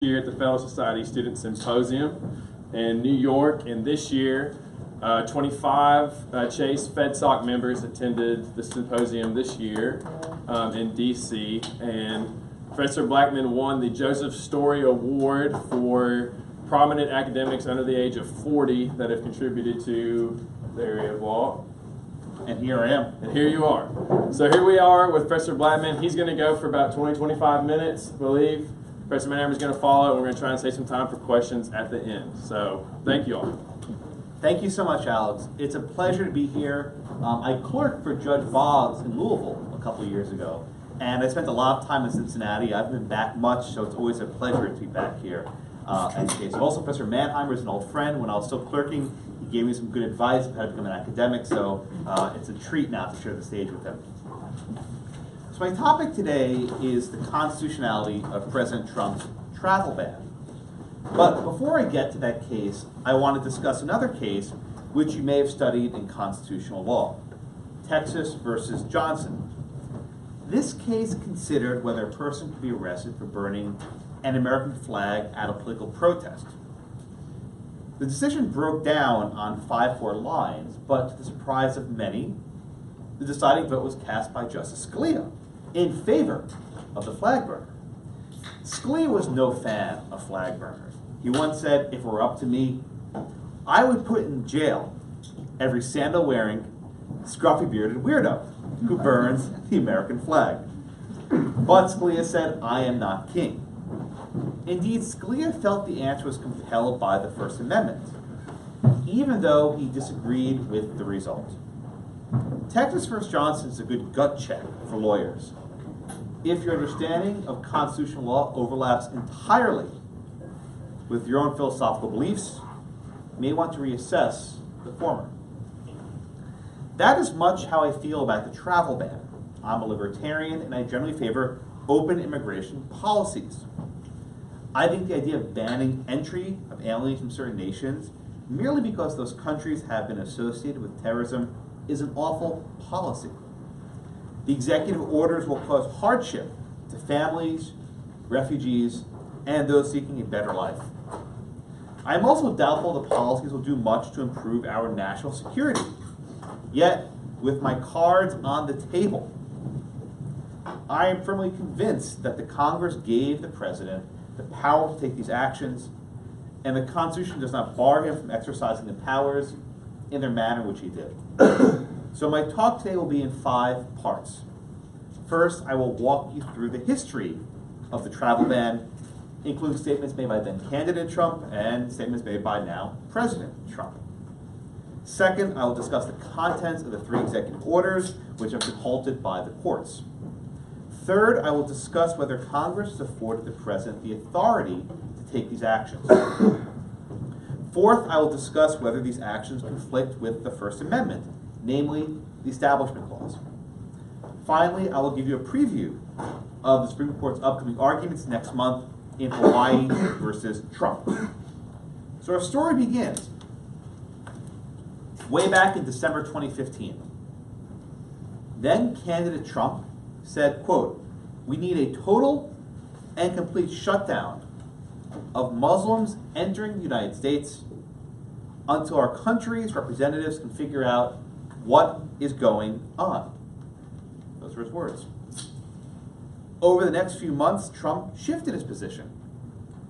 Here at the Federalist Society Student Symposium in New York, and this year 25 Chase FedSoc members attended the symposium this year in DC, and Professor Blackman won the Joseph Story Award for prominent academics under the age of 40 that have contributed to the area of law. And here I am. And here you are. So here we are with Professor Blackman. He's going to go for about 20-25 minutes, I believe. Professor Manhammer is going to follow, and we're going to try and save some time for questions at the end. So thank you all. Thank you so much, Alex. It's a pleasure to be here. I clerked for Judge Boggs in Louisville a couple of years ago, and I spent a lot of time in Cincinnati. I've been back much, so it's always a pleasure to be back here. And also, Professor Manhammer is an old friend. When I was still clerking, he gave me some good advice on how to become an academic, so it's a treat now to share the stage with him. So my topic today is the constitutionality of President Trump's travel ban. But before I get to that case, I want to discuss another case which you may have studied in constitutional law, Texas versus Johnson. This case considered whether a person could be arrested for burning an American flag at a political protest. The decision broke down on 5-4 lines, but to the surprise of many, the deciding vote was cast by Justice Scalia in favor of the flag burner. Scalia was no fan of flag burners. He once said, if it were up to me, I would put in jail every sandal-wearing, scruffy-bearded weirdo who burns the American flag. But Scalia said, I am not king. Indeed, Scalia felt the answer was compelled by the First Amendment, even though he disagreed with the result. Texas versus Johnson is a good gut check for lawyers. If your understanding of constitutional law overlaps entirely with your own philosophical beliefs, you may want to reassess the former. That is much how I feel about the travel ban. I'm a libertarian, and I generally favor open immigration policies. I think the idea of banning entry of aliens from certain nations merely because those countries have been associated with terrorism is an awful policy. The executive orders will cause hardship to families, refugees, and those seeking a better life. I am also doubtful the policies will do much to improve our national security. Yet, with my cards on the table, I am firmly convinced that the Congress gave the President the power to take these actions, and the Constitution does not bar him from exercising the powers in their manner which he did. So my talk today will be in 5 parts. First, I will walk you through the history of the travel ban, including statements made by then candidate Trump and statements made by now President Trump. Second, I will discuss the contents of the 3 executive orders which have been halted by the courts. Third, I will discuss whether Congress has afforded the President the authority to take these actions. Fourth, I will discuss whether these actions conflict with the First Amendment, namely the Establishment Clause. Finally, I will give you a preview of the Supreme Court's upcoming arguments next month in Hawaii versus Trump. So our story begins way back in December 2015. Then candidate Trump said, quote, we need a total and complete shutdown of Muslims entering the United States until our country's representatives can figure out what is going on. Those were his words. Over the next few months, Trump shifted his position.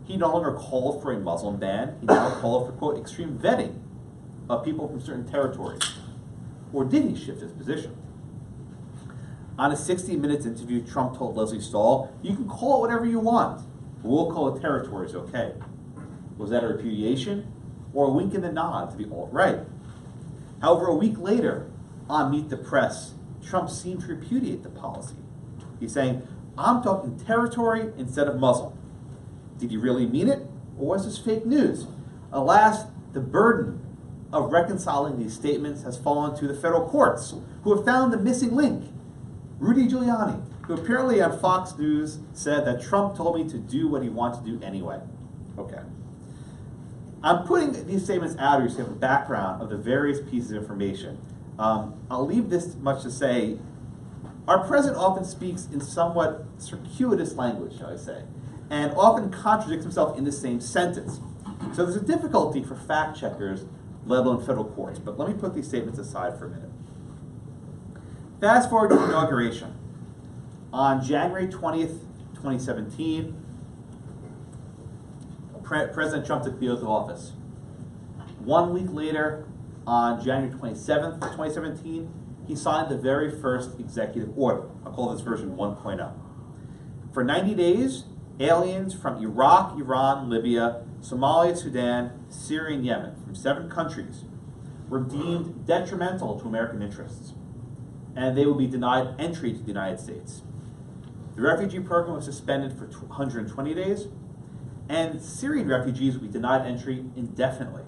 He no longer called for a Muslim ban. He now called for, quote, extreme vetting of people from certain territories. Or did he shift his position? On a 60 Minutes interview, Trump told Leslie Stahl, you can call it whatever you want, but we'll call it territories, okay. Was that a repudiation or a wink in the nod to the alt-right? However, a week later, on Meet the Press, Trump seemed to repudiate the policy. He's saying, I'm talking territory instead of Muslim. Did he really mean it, or was this fake news? Alas, the burden of reconciling these statements has fallen to the federal courts, who have found the missing link. Rudy Giuliani, who apparently on Fox News said that Trump told me to do what he wanted to do anyway. Okay. I'm putting these statements out here so you have a background of the various pieces of information. I'll leave this much to say, our president often speaks in somewhat circuitous language, shall I say. and often contradicts himself in the same sentence. So there's a difficulty for fact checkers, let alone federal courts. But let me put these statements aside for a minute. Fast forward to the inauguration. On January 20th, 2017, President Trump took the oath of office. 1 week later, on January 27th, 2017, he signed the very first executive order. I'll call this version 1.0. For 90 days, aliens from Iraq, Iran, Libya, Somalia, Sudan, Syria, and Yemen, from 7 countries, were deemed detrimental to American interests, and they will be denied entry to the United States. The refugee program was suspended for 120 days, and Syrian refugees will be denied entry indefinitely.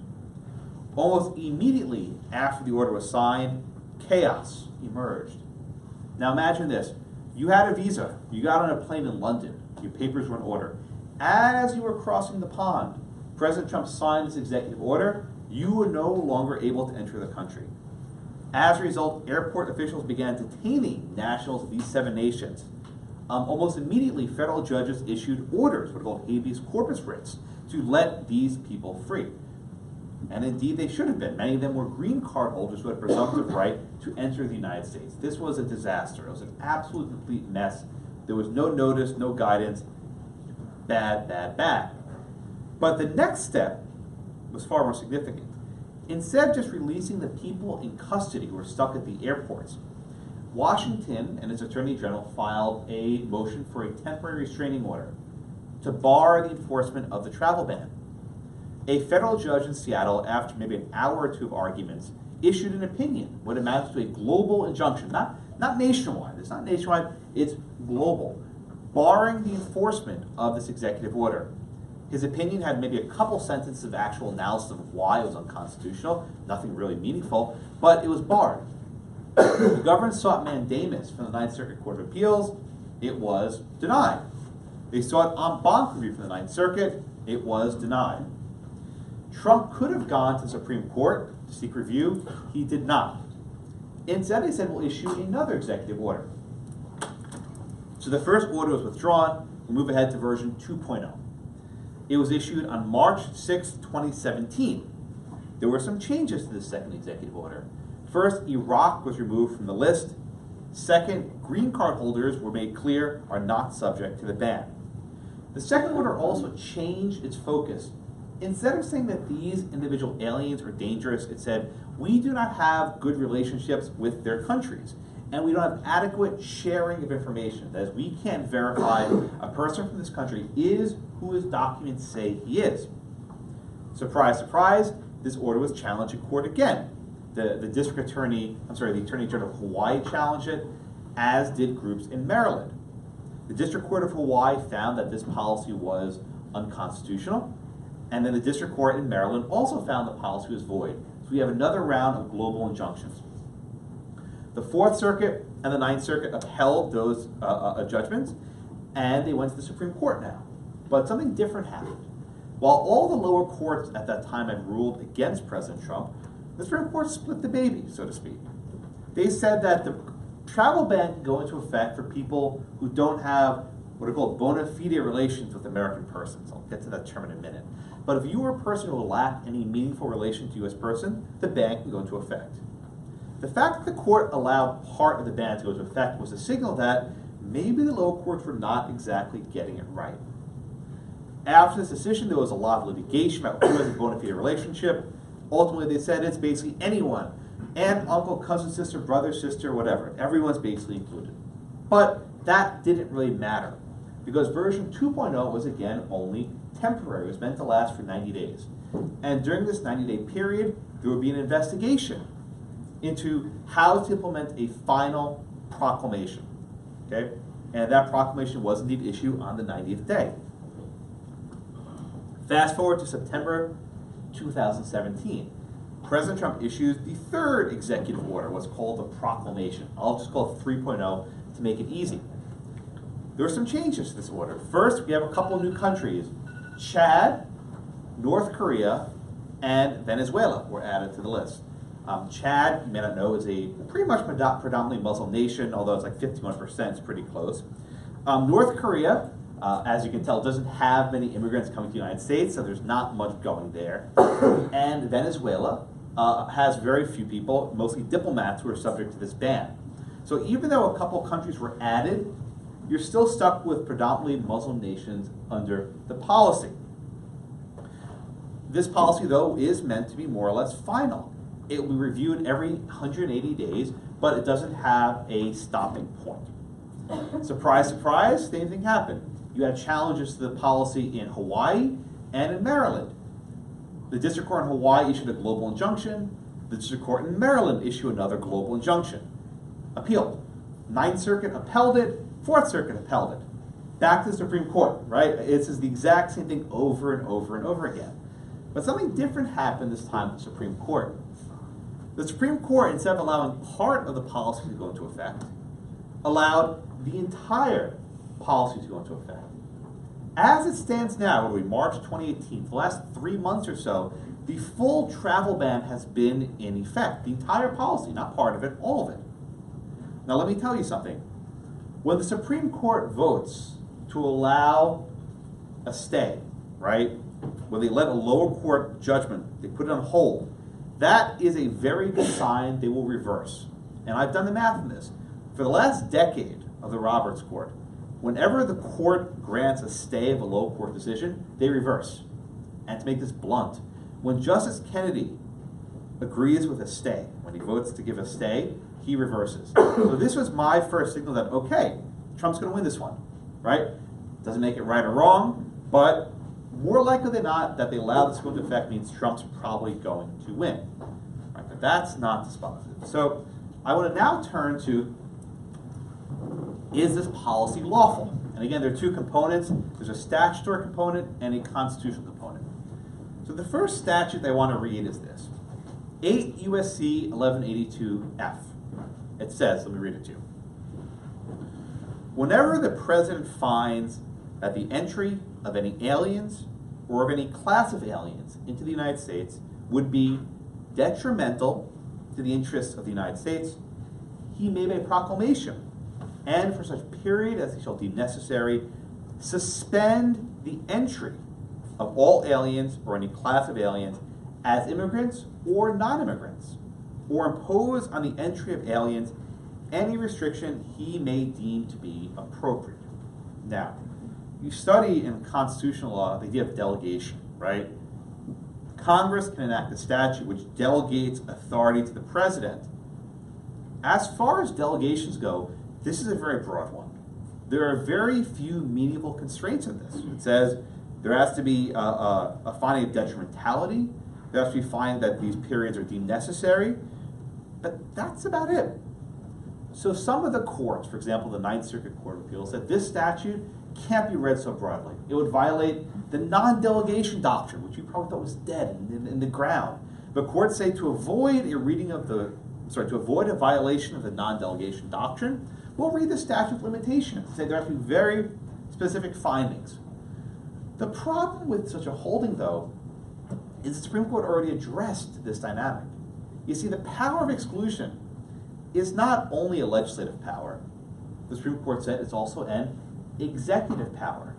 Almost immediately after the order was signed, chaos emerged. Now imagine this. You had a visa. You got on a plane in London. Your papers were in order. As you were crossing the pond, President Trump signed this executive order. You were no longer able to enter the country. As a result, airport officials began detaining nationals of these 7 nations. Almost immediately, federal judges issued orders, what are called habeas corpus writs, to let these people free. And indeed, they should have been. Many of them were green card holders who had a presumptive right to enter the United States. This was a disaster. It was an absolute complete mess. There was no notice, no guidance. Bad, bad, bad. But the next step was far more significant. Instead of just releasing the people in custody who were stuck at the airports, Washington and its Attorney General filed a motion for a temporary restraining order to bar the enforcement of the travel ban. A federal judge in Seattle, after maybe an hour or 2 of arguments, issued an opinion, what amounts to a global injunction, not nationwide. It's not nationwide, it's global, barring the enforcement of this executive order. His opinion had maybe a couple sentences of actual analysis of why it was unconstitutional, nothing really meaningful, but it was barred. The government sought mandamus from the Ninth Circuit Court of Appeals. It was denied. They sought en banc review from the Ninth Circuit. It was denied. Trump could have gone to the Supreme Court to seek review. He did not. Instead, they said, we'll issue another executive order. So the first order was withdrawn. We'll move ahead to version 2.0. It was issued on March 6, 2017. There were some changes to the second executive order. First, Iraq was removed from the list. Second, green card holders were made clear are not subject to the ban. The second order also changed its focus. Instead of saying that these individual aliens are dangerous, it said, we do not have good relationships with their countries, and we don't have adequate sharing of information. That is, we can't verify a person from this country is who his documents say he is. Surprise, surprise, this order was challenged in court again. The Attorney General of Hawaii challenged it, as did groups in Maryland. The District Court of Hawaii found that this policy was unconstitutional, and then the District Court in Maryland also found the policy was void. So we have another round of global injunctions. The Fourth Circuit and the Ninth Circuit upheld those judgments, and they went to the Supreme Court now. But something different happened. While all the lower courts at that time had ruled against President Trump, the Supreme Court split the baby, so to speak. They said that the travel ban can go into effect for people who don't have what are called bona fide relations with American persons. I'll get to that term in a minute. But if you are a person who lack any meaningful relation to a U.S. person, the ban can go into effect. The fact that the court allowed part of the ban to go into effect was a signal that maybe the lower courts were not exactly getting it right. After this decision, there was a lot of litigation about who has a bona fide relationship. Ultimately, they said it's basically anyone. Aunt, uncle, cousin, sister, brother, sister, whatever. Everyone's basically included. But that didn't really matter, because version 2.0 was, again, only temporary. It was meant to last for 90 days. And during this 90-day period, there would be an investigation into how to implement a final proclamation. Okay? And that proclamation was indeed issued on the 90th day. Fast forward to September 2017. President Trump issues the third executive order, what's called the proclamation. I'll just call it 3.0 to make it easy. There are some changes to this order. First, we have a couple of new countries. Chad, North Korea, and Venezuela were added to the list. Chad, you may not know, is a pretty much predominantly Muslim nation, although it's like 51%, it's pretty close. North Korea As you can tell, it doesn't have many immigrants coming to the United States, so there's not much going there. And Venezuela has very few people, mostly diplomats, who are subject to this ban. So even though a couple countries were added, you're still stuck with predominantly Muslim nations under the policy. This policy, though, is meant to be more or less final. It will be reviewed every 180 days, but it doesn't have a stopping point. Surprise, surprise, same thing happened. You had challenges to the policy in Hawaii and in Maryland. The district court in Hawaii issued a global injunction. The district court in Maryland issued another global injunction. Appealed. Ninth Circuit upheld it. Fourth Circuit upheld it. Back to the Supreme Court, right? It's the exact same thing over and over and over again. But something different happened this time at the Supreme Court. The Supreme Court, instead of allowing part of the policy to go into effect, allowed the entire policy to go into effect. As it stands now, what are we, March 2018, the last 3 months or so, the full travel ban has been in effect. The entire policy, not part of it, all of it. Now let me tell you something. When the Supreme Court votes to allow a stay, right, when they let a lower court judgment, they put it on hold, that is a very good sign they will reverse. And I've done the math on this. For the last decade of the Roberts Court, whenever the court grants a stay of a low court decision, they reverse. And to make this blunt, when Justice Kennedy agrees with a stay, when he votes to give a stay, he reverses. So this was my first signal that, okay, Trump's going to win this one, right? Doesn't make it right or wrong, but more likely than not, that they allow this to go into effect means Trump's probably going to win. Right? But that's not dispositive. So I want to now turn to, is this policy lawful? And again, there are two components. There's a statutory component and a constitutional component. So the first statute I want to read is this. 8 U.S.C. 1182 F. It says, let me read it to you. Whenever the president finds that the entry of any aliens or of any class of aliens into the United States would be detrimental to the interests of the United States, he may by proclamation, and for such period as he shall deem necessary, suspend the entry of all aliens or any class of aliens as immigrants or non-immigrants, or impose on the entry of aliens any restriction he may deem to be appropriate. Now, you study in constitutional law the idea of delegation, right? Congress can enact a statute which delegates authority to the president. As far as delegations go, this is a very broad one. There are very few meaningful constraints in this. It says there has to be a finding of detrimentality. There has to be finding that these periods are deemed necessary. But that's about it. So some of the courts, for example, the Ninth Circuit Court of Appeals, said this statute can't be read so broadly. It would violate the non-delegation doctrine, which you probably thought was dead in the ground. But courts say to avoid to avoid a violation of the non-delegation doctrine, we'll read the statute of limitations. Say there have to be very specific findings. The problem with such a holding, though, is the Supreme Court already addressed this dynamic. You see, the power of exclusion is not only a legislative power. The Supreme Court said it's also an executive power.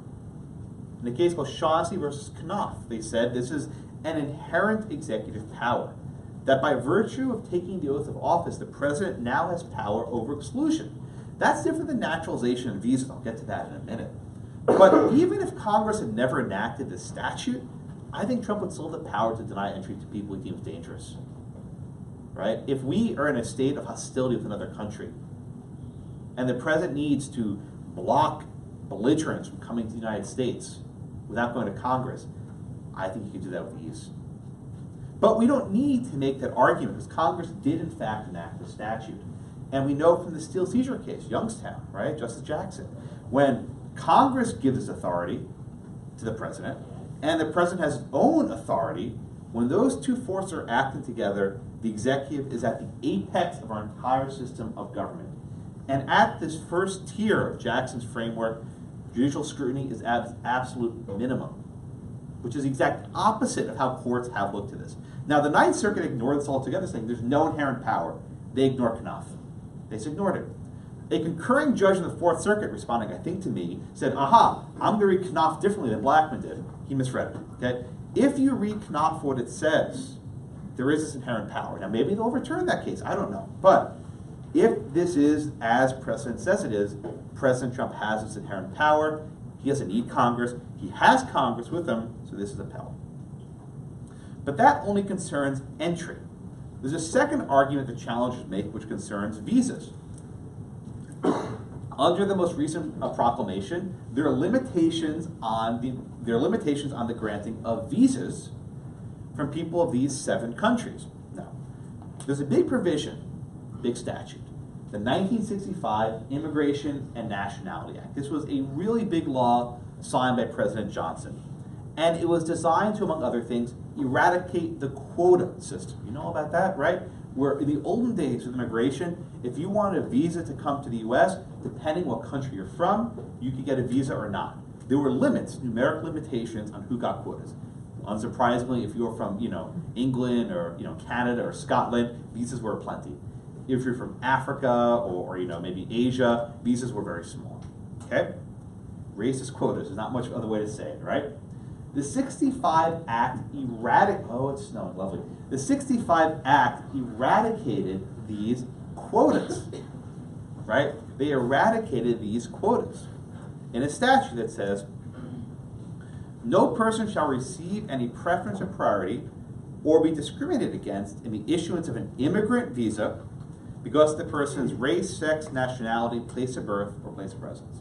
In the case called Shaughnessy versus Knopf, they said this is an inherent executive power, that by virtue of taking the oath of office, the president now has power over exclusion. That's different than naturalization and visas. I'll get to that in a minute. But even if Congress had never enacted this statute, I think Trump would still have the power to deny entry to people he deems dangerous. Right? If we are in a state of hostility with another country, and the president needs to block belligerents from coming to the United States without going to Congress, I think he could do that with ease. But we don't need to make that argument, because Congress did in fact enact the statute. And we know from the Steel Seizure case, Youngstown, right, Justice Jackson, when Congress gives its authority to the president, and the president has his own authority, when those two forces are acting together, the executive is at the apex of our entire system of government. And at this first tier of Jackson's framework, judicial scrutiny is at its absolute minimum, which is the exact opposite of how courts have looked at this. Now, the Ninth Circuit ignored this altogether, saying there's no inherent power. They ignored Knopf. They just ignored it. A concurring judge in the Fourth Circuit, responding, I think, to me, said, aha, I'm going to read Knopf differently than Blackmun did. He misread it, okay? If you read Knopf for what it says, there is this inherent power. Now, maybe they'll overturn that case. I don't know. But if this is as precedent says it is, President Trump has this inherent power. He doesn't need Congress. He has Congress with him, so this is upheld. But that only concerns entry. There's a second argument the challengers make, which concerns visas. Under the most recent proclamation, there are limitations on the granting of visas from people of these 7 countries. Now, there's a big provision, big statute, the 1965 Immigration and Nationality Act. This was a really big law signed by President Johnson, and it was designed to, among other things, eradicate the quota system. You know about that, right? Where in the olden days with immigration, if you wanted a visa to come to the US, depending what country you're from, you could get a visa or not. There were limits, numeric limitations on who got quotas. Unsurprisingly, if you're from, England or, Canada or Scotland, visas were plenty. If you're from Africa or maybe Asia, visas were very small, okay? Racist quotas, there's not much other way to say it, right? The 65 Act it's snowing, lovely. The 65 Act eradicated these quotas, right? They eradicated these quotas in a statute that says, no person shall receive any preference or priority or be discriminated against in the issuance of an immigrant visa because of the person's race, sex, nationality, place of birth, or place of residence.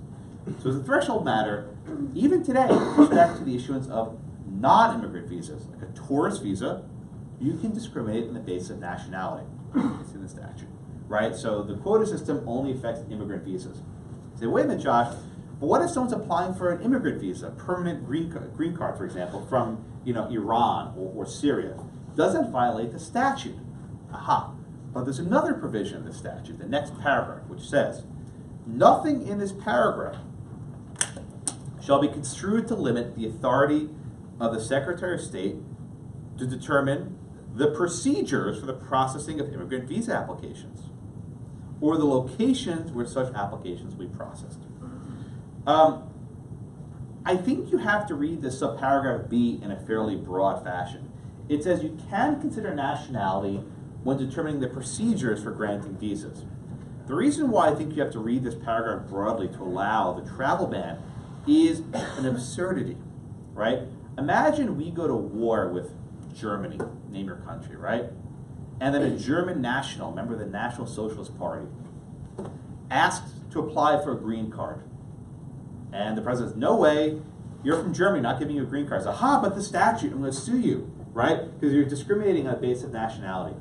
So as a threshold matter, even today, with respect to the issuance of non-immigrant visas, like a tourist visa, you can discriminate on the basis of nationality. It's in the statute, right? So the quota system only affects immigrant visas. You say, wait a minute, Josh, but what if someone's applying for an immigrant visa, permanent green card, for example, from Iran or Syria? Does that violate the statute? Aha. But there's another provision in the statute, the next paragraph, which says, nothing in this paragraph shall be construed to limit the authority of the Secretary of State to determine the procedures for the processing of immigrant visa applications or the locations where such applications will be processed. I think you have to read this subparagraph B in a fairly broad fashion. It says you can consider nationality when determining the procedures for granting visas. The reason why I think you have to read this paragraph broadly to allow the travel ban is an absurdity, right? Imagine we go to war with Germany, name your country, right? And then a German national, member of the National Socialist Party, asks to apply for a green card. And the president says, no way, you're from Germany, not giving you a green card. Says, aha, but the statute, I'm going to sue you, right? Because you're discriminating on the basis of nationality.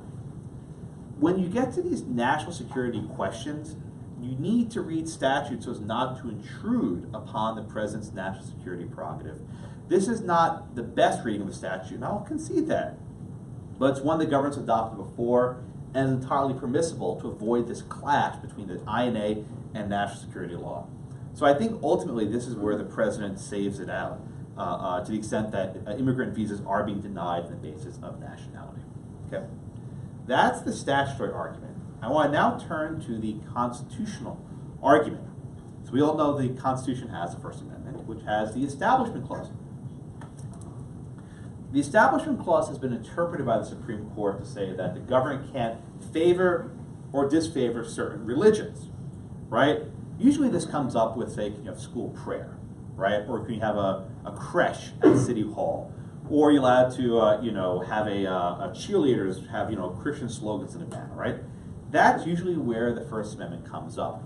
When you get to these national security questions, you need to read statutes so as not to intrude upon the president's national security prerogative. This is not the best reading of the statute, and I'll concede that. But it's one the government's adopted before and is entirely permissible to avoid this clash between the INA and national security law. So I think ultimately this is where the president saves it out, to the extent that immigrant visas are being denied on the basis of nationality. Okay, that's the statutory argument. I want to now turn to the constitutional argument. So we all know the Constitution has the First Amendment, which has the Establishment Clause. The Establishment Clause has been interpreted by the Supreme Court to say that the government can't favor or disfavor certain religions, right? Usually this comes up with, say, can you have school prayer, right? Or can you have a creche at City Hall? Or you're allowed to, have a cheerleaders have, Christian slogans in a banner, right? That's usually where the First Amendment comes up.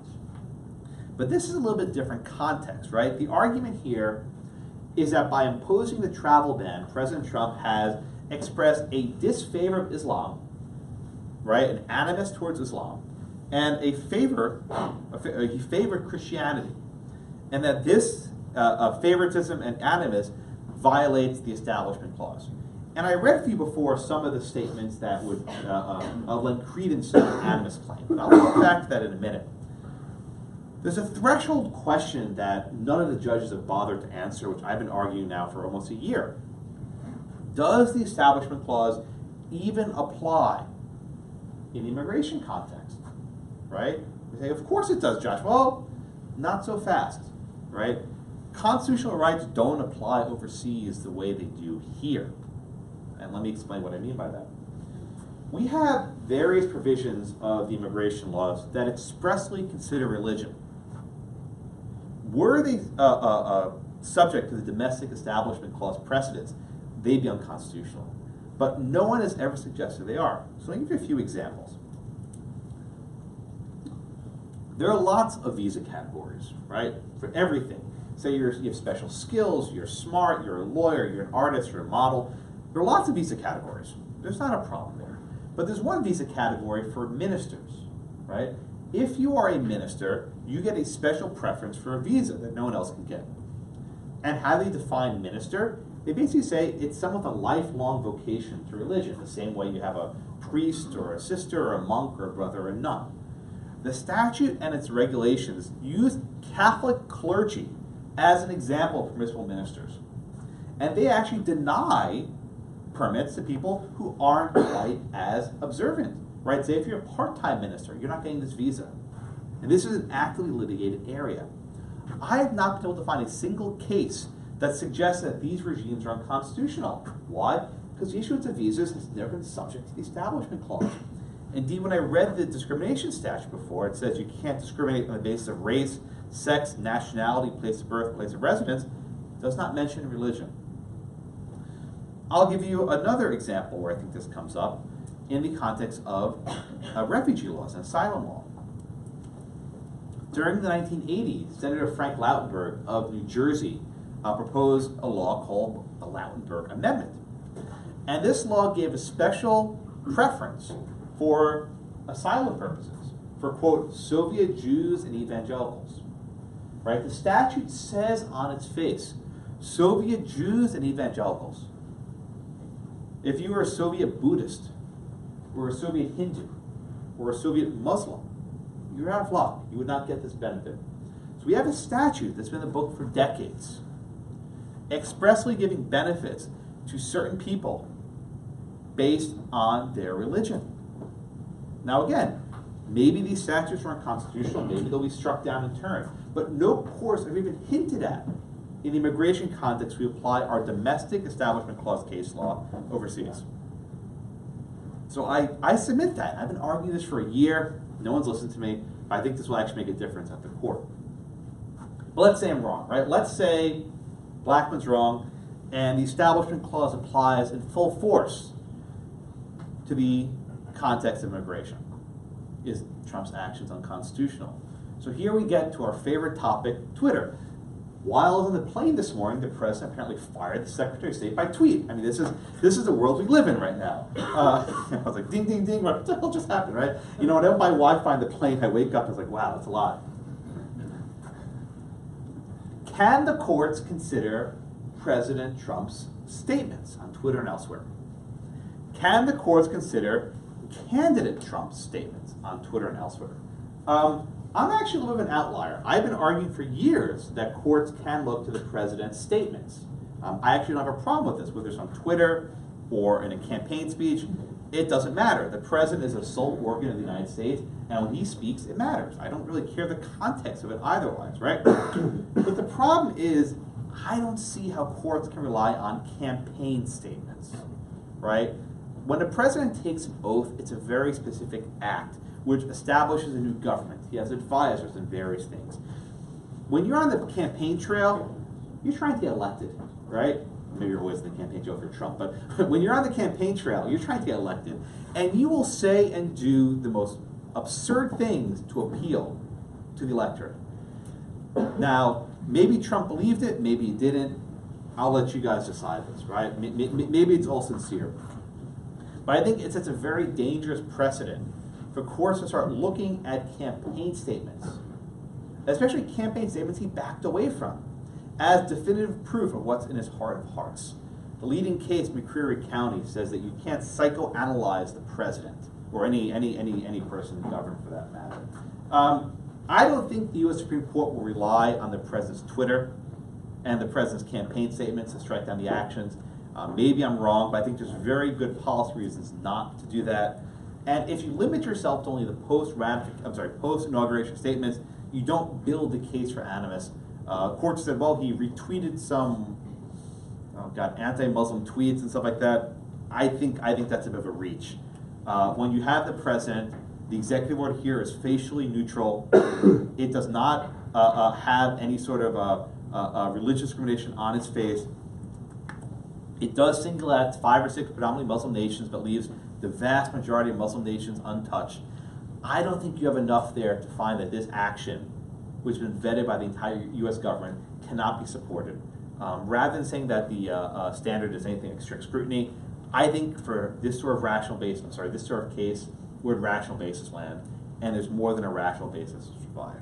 But this is a little bit different context, right? The argument here is that by imposing the travel ban, President Trump has expressed a disfavor of Islam, right? An animus towards Islam, and he favored Christianity. And that this favoritism and animus violates the Establishment Clause. And I read for you before some of the statements that would lend credence to the animus claim. But I'll go back to that in a minute. There's a threshold question that none of the judges have bothered to answer, which I've been arguing now for almost a year. Does the Establishment Clause even apply in the immigration context, right? We say, of course it does, Josh. Well, not so fast, right? Constitutional rights don't apply overseas the way they do here. And let me explain what I mean by that. We have various provisions of the immigration laws that expressly consider religion. Were they subject to the Domestic Establishment Clause precedents, they'd be unconstitutional. But no one has ever suggested they are. So let me give you a few examples. There are lots of visa categories, right? For everything. Say you have special skills, you're smart, you're a lawyer, you're an artist, you're a model. There are lots of visa categories. There's not a problem there. But there's one visa category for ministers, right? If you are a minister, you get a special preference for a visa that no one else can get. And how they define minister? They basically say it's someone with a lifelong vocation to religion, the same way you have a priest or a sister or a monk or a brother or a nun. The statute and its regulations use Catholic clergy as an example of permissible ministers. And they actually deny permits to people who aren't quite as observant, right? Say if you're a part-time minister, you're not getting this visa. And this is an actively litigated area. I have not been able to find a single case that suggests that these regimes are unconstitutional. Why? Because the issuance of visas has never been subject to the Establishment Clause. Indeed, when I read the discrimination statute before, it says you can't discriminate on the basis of race, sex, nationality, place of birth, place of residence. It does not mention religion. I'll give you another example where I think this comes up in the context of refugee laws and asylum law. During the 1980s, Senator Frank Lautenberg of New Jersey proposed a law called the Lautenberg Amendment. And this law gave a special preference for asylum purposes, for, quote, Soviet Jews and evangelicals. Right? The statute says on its face, Soviet Jews and evangelicals. If you were a Soviet Buddhist, or a Soviet Hindu, or a Soviet Muslim, you're out of luck. You would not get this benefit. So we have a statute that's been in the book for decades, expressly giving benefits to certain people based on their religion. Now again, maybe these statutes are unconstitutional, maybe they'll be struck down in turn, but no courts have even hinted at. In the immigration context, we apply our Domestic Establishment Clause case law overseas. So I submit that. I've been arguing this for a year. No one's listened to me. I think this will actually make a difference at the court. But let's say I'm wrong, right? Let's say Blackmun's wrong, and the Establishment Clause applies in full force to the context of immigration. Is Trump's actions unconstitutional? So here we get to our favorite topic, Twitter. While I was on the plane this morning, the president apparently fired the Secretary of State by tweet. I mean, this is the world we live in right now. I was like, ding, ding, ding, what the hell just happened, right? You know, when I don't buy Wi-Fi in the plane, I wake up and it's like, wow, that's a lot. Can the courts consider President Trump's statements on Twitter and elsewhere? Can the courts consider candidate Trump's statements on Twitter and elsewhere? I'm actually a little bit of an outlier. I've been arguing for years that courts can look to the president's statements. I actually don't have a problem with this, whether it's on Twitter or in a campaign speech. It doesn't matter. The president is a sole organ of the United States, and when he speaks, it matters. I don't really care the context of it eitherwise, right? But the problem is, I don't see how courts can rely on campaign statements, right? When the president takes an oath, it's a very specific act which establishes a new government. He has advisors and various things. When you're on the campaign trail, you're trying to get elected, right? Maybe you're always in the campaign trail for Trump, but when you're on the campaign trail, you're trying to get elected, and you will say and do the most absurd things to appeal to the electorate. Now, maybe Trump believed it, maybe he didn't. I'll let you guys decide this, right? Maybe it's all sincere. But I think it sets a very dangerous precedent for courts to start looking at campaign statements, especially campaign statements he backed away from, as definitive proof of what's in his heart of hearts. The leading case, McCreary County, says that you can't psychoanalyze the president, or any person in government for that matter. I don't think the U.S. Supreme Court will rely on the president's Twitter and the president's campaign statements to strike down the actions. Maybe I'm wrong, but I think there's very good policy reasons not to do that. And if you limit yourself to only the post-inauguration statements, you don't build the case for animus. Court said, well, he retweeted some, anti-Muslim tweets and stuff like that. I think that's a bit of a reach. When you have the president, the executive order here is facially neutral. It does not have any sort of religious discrimination on its face. It does single out 5 or 6 predominantly Muslim nations, but leaves the vast majority of Muslim nations untouched. I don't think you have enough there to find that this action, which has been vetted by the entire U.S. government, cannot be supported. Rather than saying that the standard is anything like strict scrutiny, I think for this sort of case, we're in rational basis land, and there's more than a rational basis to survive.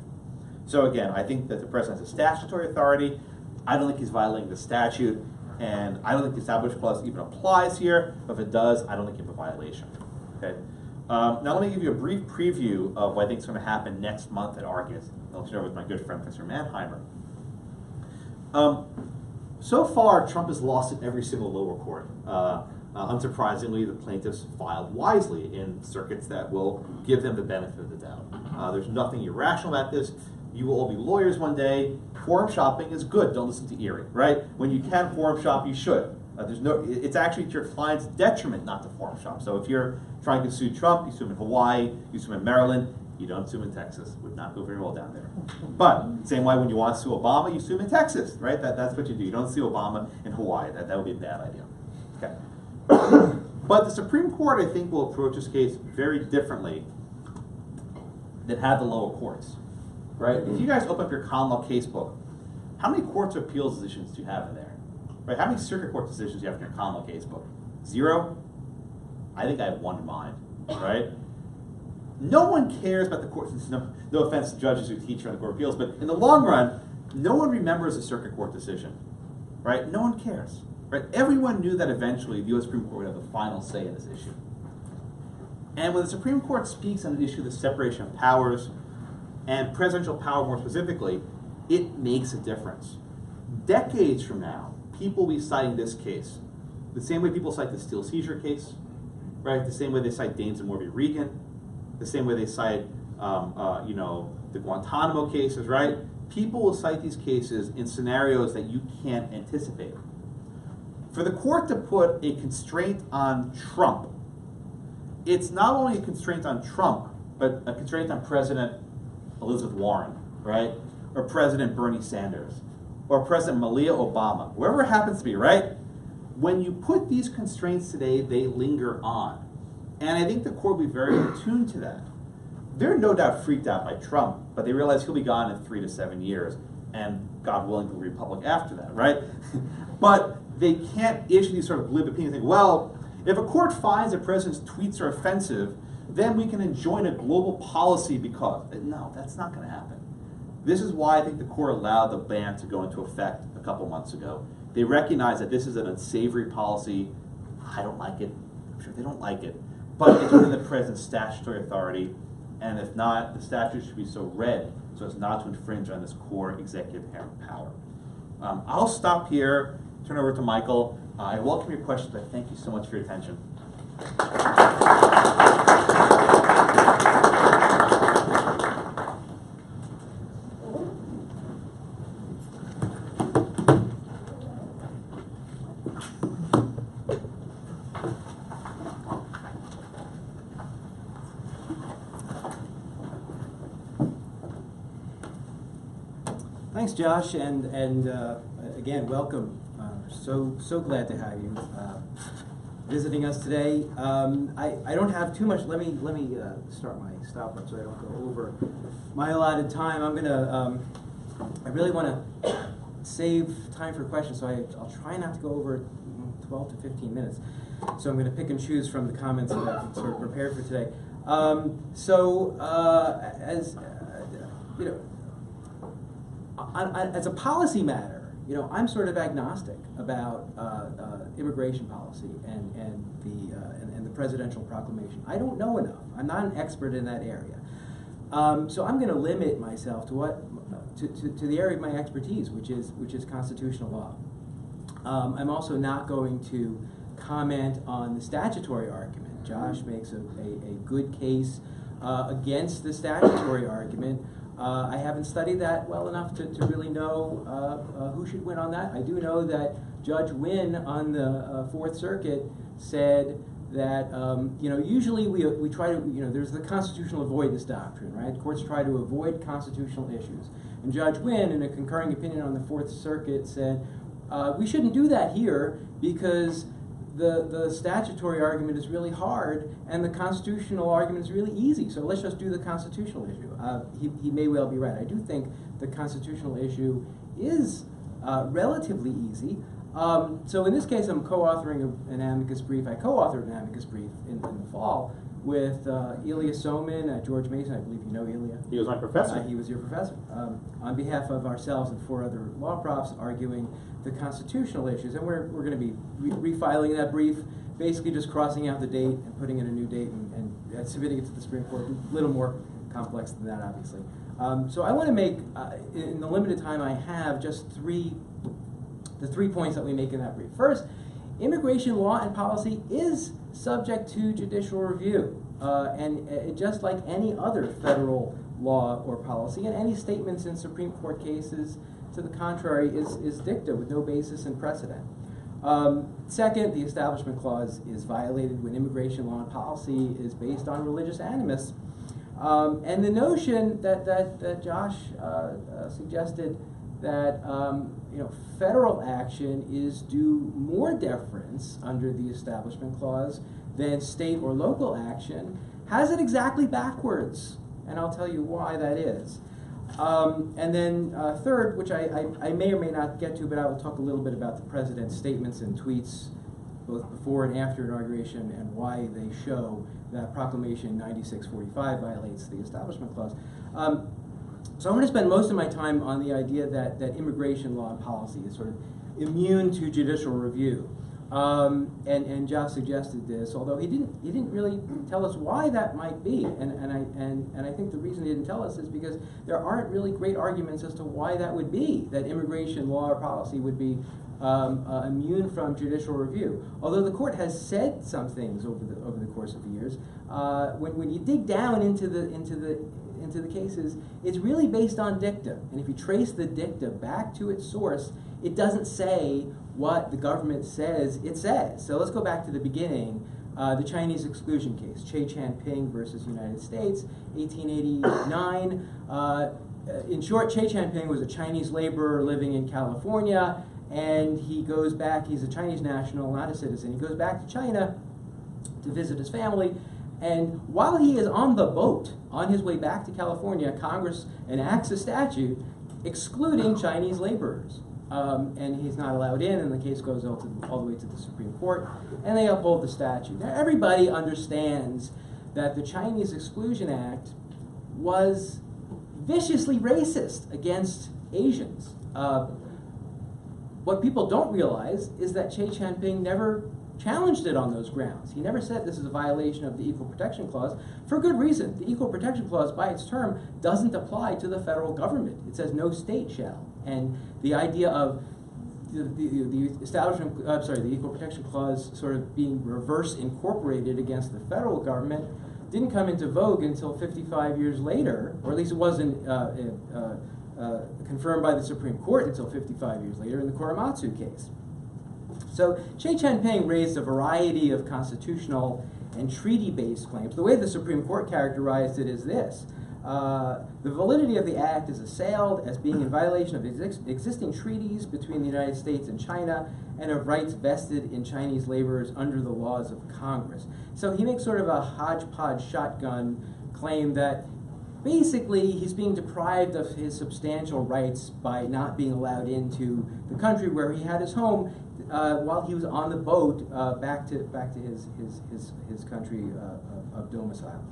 So again, I think that the president has a statutory authority. I don't think he's violating the statute, and I don't think the Establishment Clause even applies here, but if it does, I don't think you have a violation. Okay. Now let me give you a brief preview of what I think is going to happen next month at Argus. I'll share with my good friend, Professor Mannheimer. So far, Trump has lost in every single lower court. Unsurprisingly, the plaintiffs filed wisely in circuits that will give them the benefit of the doubt. There's nothing irrational about this. You will all be lawyers one day. Forum shopping is good. Don't listen to Erie, right? When you can forum shop, you should. It's actually to your client's detriment not to forum shop. So if you're trying to sue Trump, you sue him in Hawaii, you sue him in Maryland, you don't sue him in Texas. Would not go very well down there. But same way when you want to sue Obama, you sue him in Texas, right? That's what you do. You don't sue Obama in Hawaii. That would be a bad idea. Okay. But the Supreme Court, I think, will approach this case very differently than have the lower courts, right? If you guys open up your common law casebook, how many courts of appeals decisions do you have in there? Right? How many circuit court decisions do you have in your common law casebook? 0? I think I have 1 in mind, right? No one cares about the courts. No offense to judges who teach around the Court of Appeals, but in the long run, no one remembers a circuit court decision, right? No one cares, right? Everyone knew that eventually the U.S. Supreme Court would have the final say in this issue. And when the Supreme Court speaks on an issue of the separation of powers, and presidential power more specifically, it makes a difference. Decades from now, people will be citing this case the same way people cite the Steele seizure case, right? The same way they cite Daines and Morby Regan, the same way they cite, the Guantanamo cases, right? People will cite these cases in scenarios that you can't anticipate. For the court to put a constraint on Trump, it's not only a constraint on Trump, but a constraint on President Elizabeth Warren, right? Or President Bernie Sanders, or President Malia Obama, whoever it happens to be, right? When you put these constraints today, they linger on. And I think the court will be very attuned to that. They're no doubt freaked out by Trump, but they realize he'll be gone in 3 to 7 years, and God willing, the Republic after that, right? But they can't issue these sort of glib opinions and think, well, if a court finds the president's tweets are offensive, then we can enjoin a global policy because. No, that's not going to happen. This is why I think the court allowed the ban to go into effect a couple months ago. They recognize that this is an unsavory policy. I don't like it. I'm sure they don't like it. But it's within the president's statutory authority, and if not, the statute should be so read so as not to infringe on this core executive power. I'll stop here, turn over to Michael. I welcome your questions, but thank you so much for your attention. Thanks, Josh, and again, welcome. So glad to have you visiting us today. I don't have too much. Let me start my stopwatch so I don't go over my allotted time. I'm gonna. I really want to save time for questions, so I'll try not to go over 12 to 15 minutes. So I'm going to pick and choose from the comments that I've sort of prepared for today. As you know. As a policy matter, I'm sort of agnostic about immigration policy and the presidential proclamation. I don't know enough. I'm not an expert in that area, so I'm going to limit myself to the area of my expertise, which is constitutional law. I'm also not going to comment on the statutory argument. Josh makes a good case against the statutory argument. I haven't studied that well enough to really know who should win on that. I do know that Judge Wynn on the Fourth Circuit said that usually we try to, there's the constitutional avoidance doctrine, right? Courts try to avoid constitutional issues. And Judge Wynn, in a concurring opinion on the Fourth Circuit, said we shouldn't do that here because the statutory argument is really hard and the constitutional argument is really easy. So let's just do the constitutional issue. He may well be right. I do think the constitutional issue is relatively easy. So in this case, I'm co-authoring an amicus brief. I co-authored an amicus brief in the fall with Ilya Somin at George Mason. I believe you know Ilya. He was my professor. He was your professor. On behalf of ourselves and 4 other law profs arguing the constitutional issues. And we're going to be refiling that brief, basically just crossing out the date and putting in a new date and submitting it to the Supreme Court. A little more complex than that, obviously. So I want to make, in the limited time I have, just the 3 points that we make in that brief. First, immigration law and policy is subject to judicial review, and just like any other federal law or policy, and any statements in Supreme Court cases to the contrary is dicta with no basis in precedent. Second, the Establishment Clause is violated when immigration law and policy is based on religious animus. And the notion that Josh suggested that federal action is due more deference under the Establishment Clause than state or local action has it exactly backwards, and I'll tell you why that is. And then third, which I may or may not get to, but I will talk a little bit about the president's statements and tweets both before and after inauguration and why they show that Proclamation 9645 violates the Establishment Clause. So I'm going to spend most of my time on the idea that immigration law and policy is sort of immune to judicial review. And Josh suggested this, although he didn't really tell us why that might be. And I think the reason he didn't tell us is because there aren't really great arguments as to why that would be, that immigration law or policy would be immune from judicial review. Although the court has said some things over the course of the years, when you dig down into the cases, it's really based on dicta. And if you trace the dicta back to its source, it doesn't say what the government says it says. So let's go back to the beginning. The Chinese exclusion case, Che Chan-ping versus United States, 1889. In short, Che Chan-ping was a Chinese laborer living in California, and he goes back, he's a Chinese national, not a citizen. He goes back to China to visit his family, and while he is on the boat, on his way back to California, Congress enacts a statute excluding Chinese laborers. And he's not allowed in, and the case goes all the way to the Supreme Court, and they uphold the statute. Now, everybody understands that the Chinese Exclusion Act was viciously racist against Asians. What people don't realize is that Che Chan-ping never challenged it on those grounds. He never said this is a violation of the Equal Protection Clause, for good reason. The Equal Protection Clause, by its term, doesn't apply to the federal government. It says no state shall. And the idea of the Equal Protection Clause sort of being reverse incorporated against the federal government didn't come into vogue until 55 years later, or at least it wasn't confirmed by the Supreme Court until 55 years later in the Korematsu case. So Che Chan-ping raised a variety of constitutional and treaty-based claims. The way the Supreme Court characterized it is this. The validity of the act is assailed as being in violation of existing treaties between the United States and China and of rights vested in Chinese laborers under the laws of Congress. So he makes sort of a hodgepodge shotgun claim that basically he's being deprived of his substantial rights by not being allowed into the country where he had his home while he was on the boat back to his country of domicile.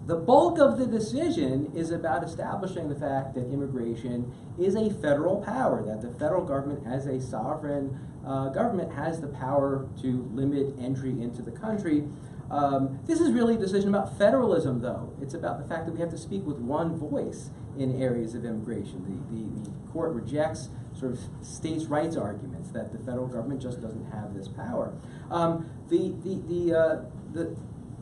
The bulk of the decision is about establishing the fact that immigration is a federal power, that the federal government as a sovereign government has the power to limit entry into the country. This is really a decision about federalism, though. It's about the fact that we have to speak with one voice in areas of immigration. The court rejects sort of states' rights arguments that the federal government just doesn't have this power.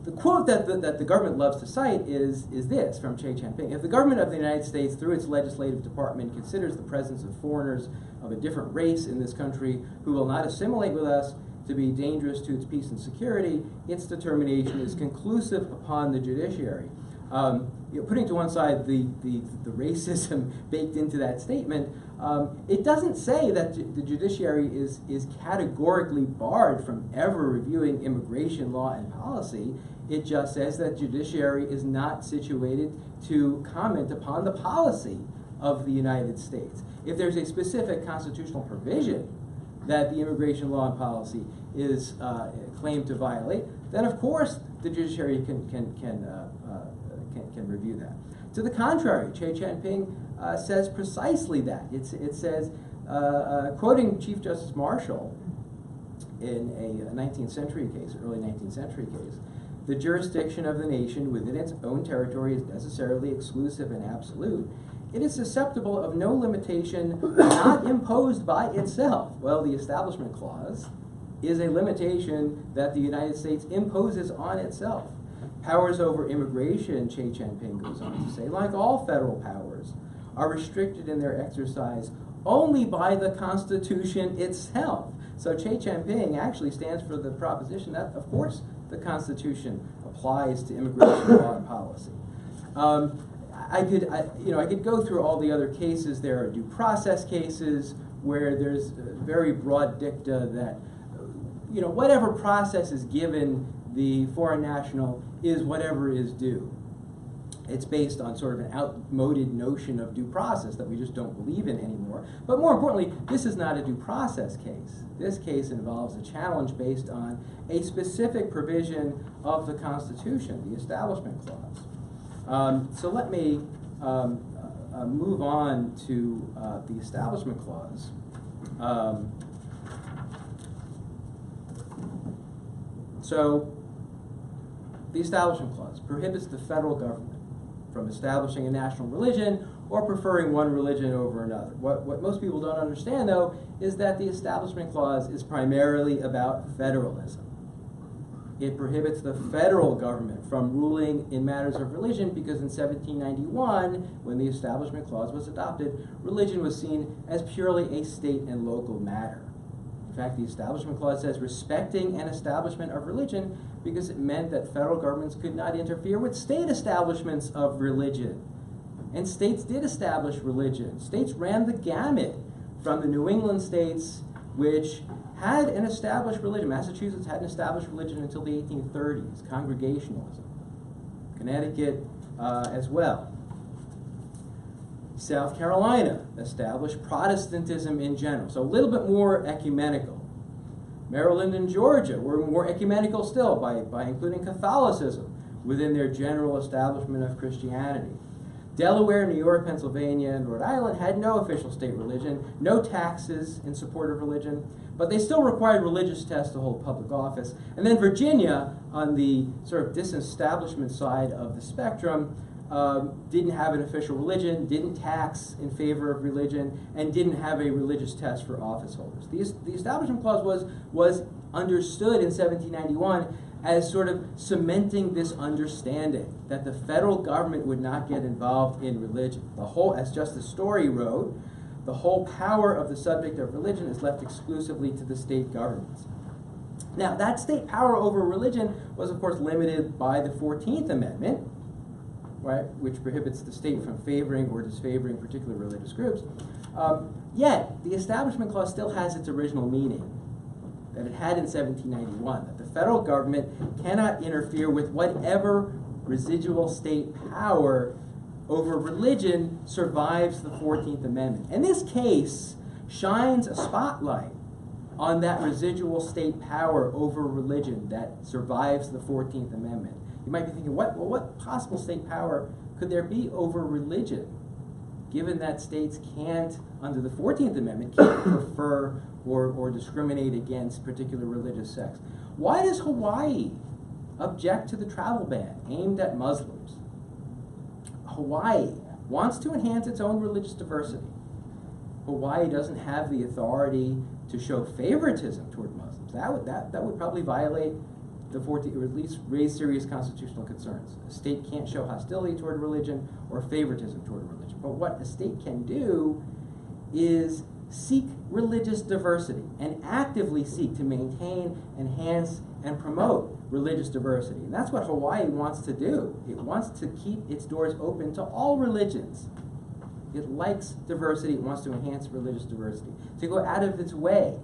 The quote that the government loves to cite is this from Che Jianping: "If the government of the United States, through its legislative department, considers the presence of foreigners of a different race in this country who will not assimilate with us to be dangerous to its peace and security, its determination is conclusive upon the judiciary." Putting to one side the racism baked into that statement, it doesn't say that the judiciary is categorically barred from ever reviewing immigration law and policy. It just says that judiciary is not situated to comment upon the policy of the United States. If there's a specific constitutional provision that the immigration law and policy is claimed to violate, then of course the judiciary can review that. To the contrary, Che Jianping says precisely that. It says, quoting Chief Justice Marshall in a 19th century case, early 19th century case, "The jurisdiction of the nation within its own territory is necessarily exclusive and absolute. It is susceptible of no limitation not imposed by itself." Well, the Establishment Clause is a limitation that the United States imposes on itself. Powers over immigration, Che Jianping goes on to say, like all federal powers, are restricted in their exercise only by the Constitution itself. So Che Jianping actually stands for the proposition that, of course, the Constitution applies to immigration law and policy. I could go through all the other cases. There are due process cases where there's very broad dicta that, whatever process is given the foreign national is whatever is due. It's based on sort of an outmoded notion of due process that we just don't believe in anymore. But more importantly, this is not a due process case. This case involves a challenge based on a specific provision of the Constitution, the Establishment Clause. So let me move on to the Establishment Clause. So the Establishment Clause prohibits the federal government from establishing a national religion or preferring one religion over another. What most people don't understand, though, is that the Establishment Clause is primarily about federalism. It prohibits the federal government from ruling in matters of religion because in 1791, when the Establishment Clause was adopted, religion was seen as purely a state and local matter. In fact, the Establishment Clause says respecting an establishment of religion because it meant that federal governments could not interfere with state establishments of religion. And states did establish religion. States ran the gamut from the New England states, which had an established religion. Massachusetts had an established religion until the 1830s, Congregationalism. Connecticut as well. South Carolina established Protestantism in general, so a little bit more ecumenical. Maryland and Georgia were more ecumenical still by including Catholicism within their general establishment of Christianity. Delaware, New York, Pennsylvania, and Rhode Island had no official state religion, no taxes in support of religion, but they still required religious tests to hold public office. And then Virginia, on the sort of disestablishment side of the spectrum, didn't have an official religion, didn't tax in favor of religion, and didn't have a religious test for office holders. The Establishment Clause was understood in 1791 as sort of cementing this understanding that the federal government would not get involved in religion. The whole, as Justice Story wrote, the whole power of the subject of religion is left exclusively to the state governments. Now, that state power over religion was, of course, limited by the 14th Amendment, right, which prohibits the state from favoring or disfavoring particular religious groups. Yet, the Establishment Clause still has its original meaning that it had in 1791, that the federal government cannot interfere with whatever residual state power over religion survives the 14th Amendment. And this case shines a spotlight on that residual state power over religion that survives the 14th Amendment. You might be thinking, what possible state power could there be over religion, given that states can't, under the 14th Amendment, can't prefer or discriminate against particular religious sects? Why does Hawaii object to the travel ban aimed at Muslims? Hawaii wants to enhance its own religious diversity. Hawaii doesn't have the authority to show favoritism toward Muslims. That would probably violate the 14th, or at least raise serious constitutional concerns. A state can't show hostility toward religion or favoritism toward religion. But what a state can do is seek religious diversity and actively seek to maintain, enhance, and promote religious diversity. And that's what Hawaii wants to do. It wants to keep its doors open to all religions. It likes diversity. It wants to enhance religious diversity. To go out of its way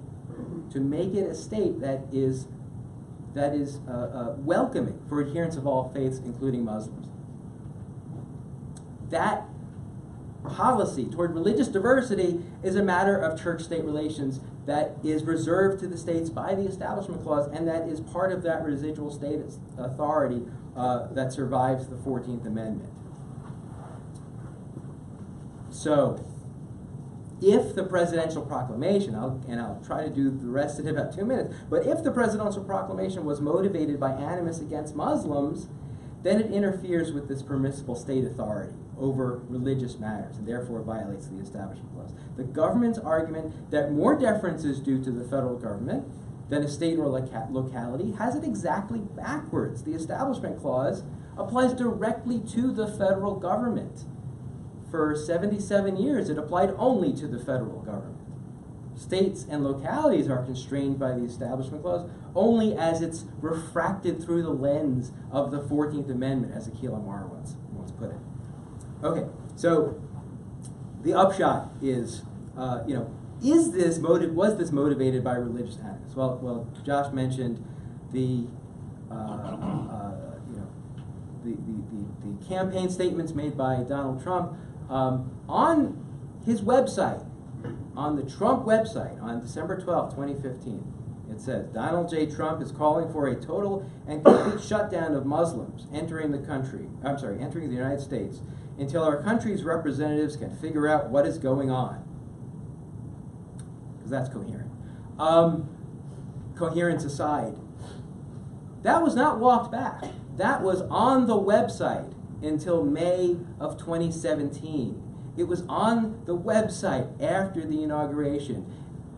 to make it a state that is welcoming for adherents of all faiths, including Muslims. That policy toward religious diversity is a matter of church-state relations that is reserved to the states by the Establishment Clause, and that is part of that residual state authority that survives the 14th Amendment. So, if the presidential proclamation, I'll try to do the rest in about 2 minutes, but if the presidential proclamation was motivated by animus against Muslims, then it interferes with this permissible state authority over religious matters, and therefore violates the Establishment Clause. The government's argument that more deference is due to the federal government than a state or locality has it exactly backwards. The Establishment Clause applies directly to the federal government. For 77 years, it applied only to the federal government. States and localities are constrained by the Establishment Clause only as it's refracted through the lens of the 14th Amendment, as Akhil Amar once put it. Okay, so the upshot is, was this motivated by religious animus? Well, Josh mentioned the campaign statements made by Donald Trump on his website, on the Trump website, on December 12, 2015. It says, Donald J. Trump is calling for a total and complete shutdown of Muslims entering the United States until our country's representatives can figure out what is going on. Because that's coherent. Coherence aside, that was not walked back. That was on the website until May of 2017. It was on the website after the inauguration,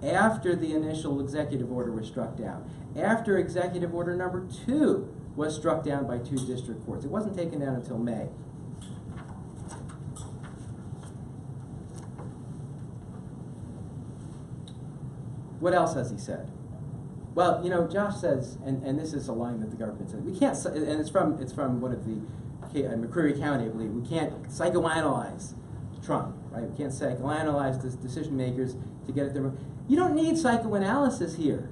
after the initial executive order was struck down, after executive order number 2 was struck down by 2 district courts. It wasn't taken down until May. What else has he said? Well, Josh says, and this is a line that the government said, we can't, and it's from one of the, McCreary County, I believe, we can't psychoanalyze Trump, right? We can't psychoanalyze the decision makers to get at their. You don't need psychoanalysis here.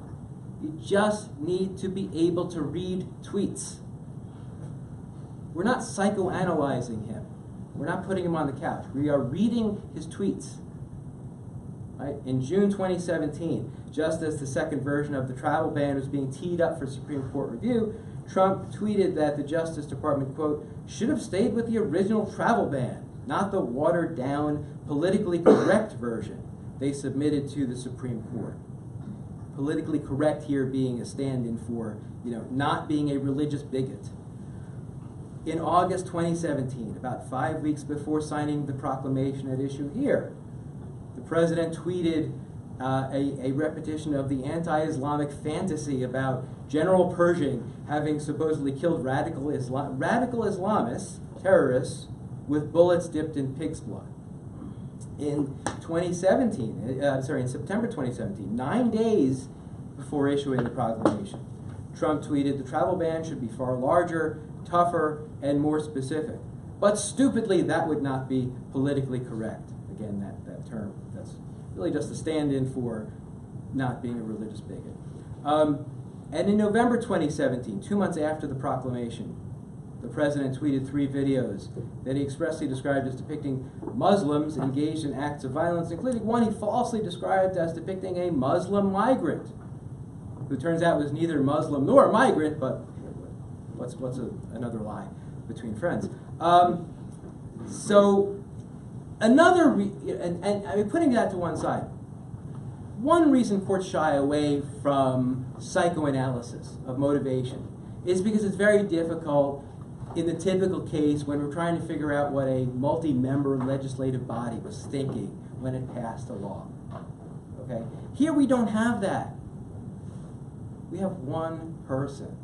You just need to be able to read tweets. We're not psychoanalyzing him. We're not putting him on the couch. We are reading his tweets. Right? In June 2017, just as the second version of the travel ban was being teed up for Supreme Court review, Trump tweeted that the Justice Department, quote, should have stayed with the original travel ban, not the watered-down, politically correct version they submitted to the Supreme Court. Politically correct here being a stand-in for, not being a religious bigot. In August 2017, about 5 weeks before signing the proclamation at issue here, the president tweeted a repetition of the anti-Islamic fantasy about General Pershing having supposedly killed radical Islamists, terrorists, with bullets dipped in pig's blood. In September 2017, 9 days before issuing the proclamation, Trump tweeted, the travel ban should be far larger, tougher, and more specific. But stupidly, that would not be politically correct. Again, that term, that's really just a stand-in for not being a religious bigot. And in November 2017, 2 months after the proclamation, the president tweeted 3 videos that he expressly described as depicting Muslims engaged in acts of violence, including one he falsely described as depicting a Muslim migrant, who turns out was neither Muslim nor migrant, but what's another lie between friends. So another, and I mean, putting that to one side, one reason courts shy away from psychoanalysis of motivation is because it's very difficult in the typical case when we're trying to figure out what a multi-member legislative body was thinking when it passed a law. Okay? Here we don't have that. We have one person.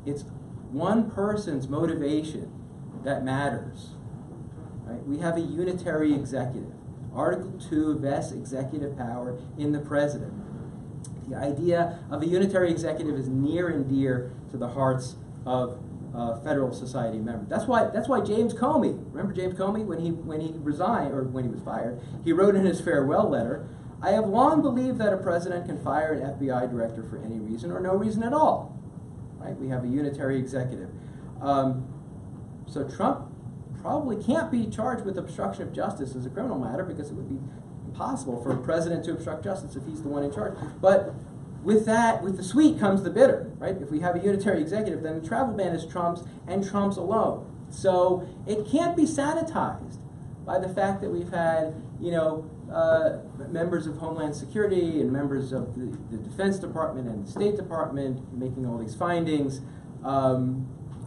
It's one person's motivation that matters. Right? We have a unitary executive. Article 2 vests executive power in the president. The idea of a unitary executive is near and dear to the hearts of Federal Society members. That's why James Comey, remember James Comey, when he resigned, or when he was fired, he wrote in his farewell letter, "I have long believed that a president can fire an FBI director for any reason or no reason at all." Right? We have a unitary executive. So Trump probably can't be charged with obstruction of justice as a criminal matter, because it would be impossible for a president to obstruct justice if he's the one in charge. But with the sweet comes the bitter, right? If we have a unitary executive, then the travel ban is Trump's and Trump's alone. So it can't be sanitized by the fact that we've had, members of Homeland Security and members of the Defense Department and the State Department making all these findings.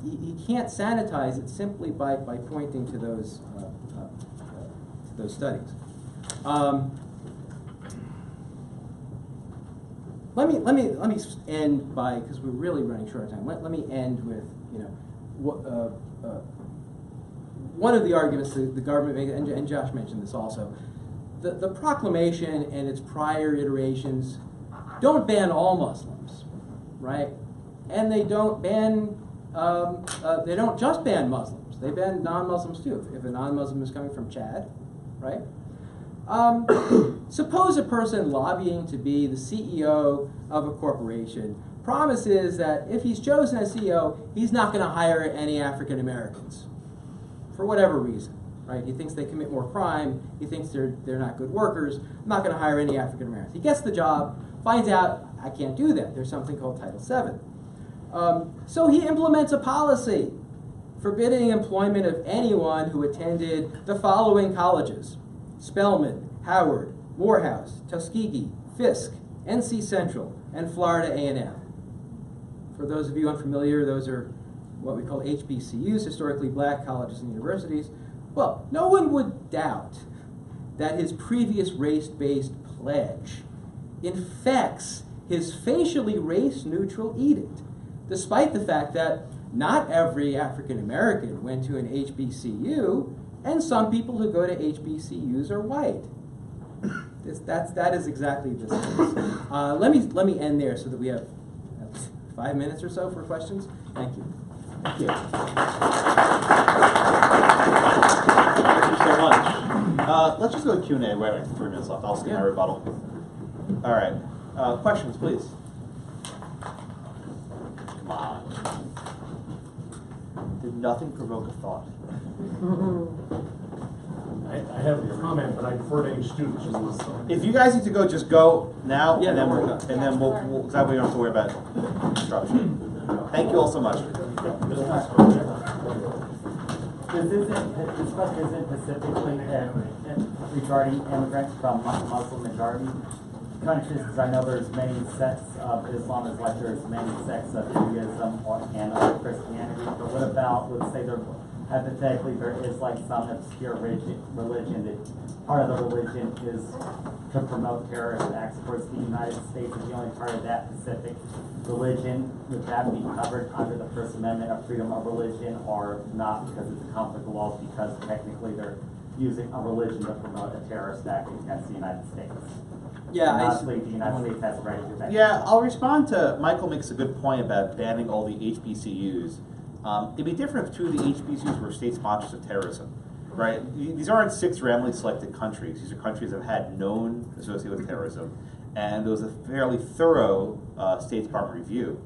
He can't sanitize it simply by pointing to those studies. Let me end by, because we're really running short of time. Let me end with one of the arguments the government made, and Josh mentioned this also. The proclamation and its prior iterations don't ban all Muslims, right? And they don't ban. They don't just ban Muslims. They ban non-Muslims too. If a non-Muslim is coming from Chad, right? Suppose a person lobbying to be the CEO of a corporation promises that if he's chosen as CEO, he's not going to hire any African Americans for whatever reason, right? He thinks they commit more crime. He thinks they're not good workers. I'm not going to hire any African Americans. He gets the job, finds out I can't do that. There's something called Title VII. So he implements a policy forbidding employment of anyone who attended the following colleges: Spelman, Howard, Morehouse, Tuskegee, Fisk, NC Central, and Florida A&M. For those of you unfamiliar, those are what we call HBCUs, historically black colleges and universities. Well, no one would doubt that his previous race-based pledge infects his facially race-neutral edict, despite the fact that not every African American went to an HBCU, and some people who go to HBCUs are white. That is exactly this case. Let me end there so that we have 5 minutes or so for questions. Thank you. Thank you. Thank you so much. Let's just go to Q&A. We have 3 minutes left. I'll skip my rebuttal. All right. Questions, please. Come on. Did nothing provoke a thought? I have a comment, but I defer to any students. If you guys need to go, just go now, Yeah, and then no, we'll, that way you don't have to worry about instruction. Thank you all so much. This question isn't specifically regarding immigrants from Muslim majority countries, because I know there's many sects of Islam, as like there's many sects of Judaism and Christianity. But what about, let's say hypothetically there is like some obscure religion that part of the religion is to promote terrorist acts towards the United States, is the only part of that specific religion. Would that be covered under the First Amendment of freedom of religion, or not, because it's a conflict of laws, because technically they're using a religion to promote a terrorist act against the United States? Yeah, obviously the United States has a right to do that. Yeah, I'll respond to Michael makes a good point about banning all the HBCUs. It'd be different if 2 of the HBCUs were state sponsors of terrorism, right? These aren't 6 randomly selected countries. These are countries that have had known associated with terrorism, and there was a fairly thorough State Department review.